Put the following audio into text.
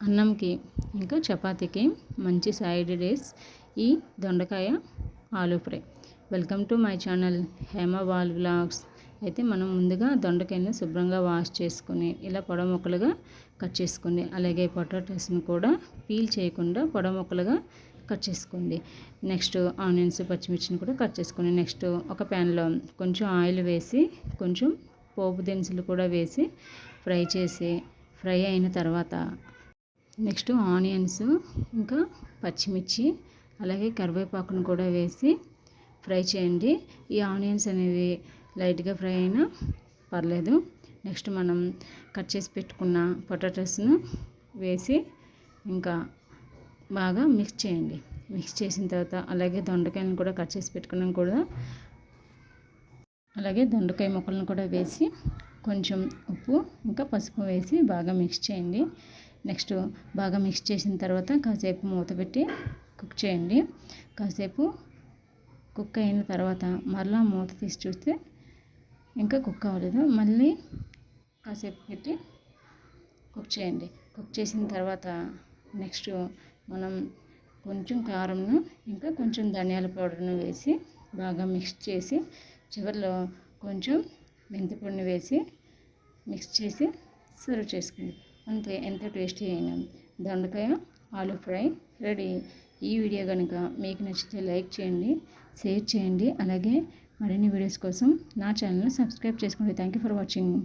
అన్నంకి ఇంకా చపాతీకి మంచి side dish ఈ దొండకాయ aloo fry. Welcome to my channel Hema wall vlogs. అయితే మనం ముందుగా దొండకాయని శుభ్రంగా వాష్ చేసుకుని ఇలా పొడవు ముక్కలుగా కట్ చేసుకోండి. అలాగే పొటాటోస్ని కూడా పీల్ చేయకుండా పొడవు ముక్కలుగా కట్ చేసుకోండి. నెక్స్ట్ ఆనియన్స్ పచ్చిమిర్చిని కూడా కట్ చేసుకోండి. నెక్స్ట్ ఒక ప్యాన్లో కొంచెం ఆయిల్ వేసి కొంచెం పోపు దినుసులు కూడా వేసి ఫ్రై అయిన తర్వాత నెక్స్ట్ ఆనియన్స్ ఇంకా పచ్చిమిర్చి అలాగే కరివేపాకును కూడా వేసి ఫ్రై చేయండి. ఈ ఆనియన్స్ అనేవి లైట్గా ఫ్రై అయినా పర్లేదు. నెక్స్ట్ మనం కట్ చేసి పెట్టుకున్న పొటాటోస్ను వేసి ఇంకా బాగా మిక్స్ చేయండి. మిక్స్ చేసిన తర్వాత అలాగే దొండకాయలను కూడా కట్ చేసి పెట్టుకున్నాం కూడా అలాగే దొండకాయ ముక్కలను కూడా వేసి కొంచెం ఉప్పు ఇంకా పసుపు వేసి బాగా మిక్స్ చేయండి. నెక్స్ట్ బాగా మిక్స్ చేసిన తర్వాత కాసేపు మూత పెట్టి కుక్ చేయండి. కాసేపు కుక్ అయిన తర్వాత మరలా మూత తీసి చూస్తే ఇంకా కుక్ అవ్వలేదు. మళ్ళీ కాసేపు పెట్టి కుక్ చేయండి. కుక్ చేసిన తర్వాత నెక్స్ట్ మనం కొంచెం కారంను ఇంకా కొంచెం ధనియాల పౌడర్ను వేసి బాగా మిక్స్ చేసి చివరిలో కొంచెం మెంతి పొడిని వేసి మిక్స్ చేసి సర్వ్ చేసుకోండి. అంతే, ఎంతో టేస్టీ అయిన దొండకాయ ఆలూ ఫ్రై రెడీ. ఈ వీడియో కనుక మీకు నచ్చితే లైక్ చేయండి, షేర్ చేయండి. అలాగే మరిన్ని వీడియోస్ కోసం నా ఛానల్ని సబ్స్క్రైబ్ చేసుకోండి. Thank you for watching.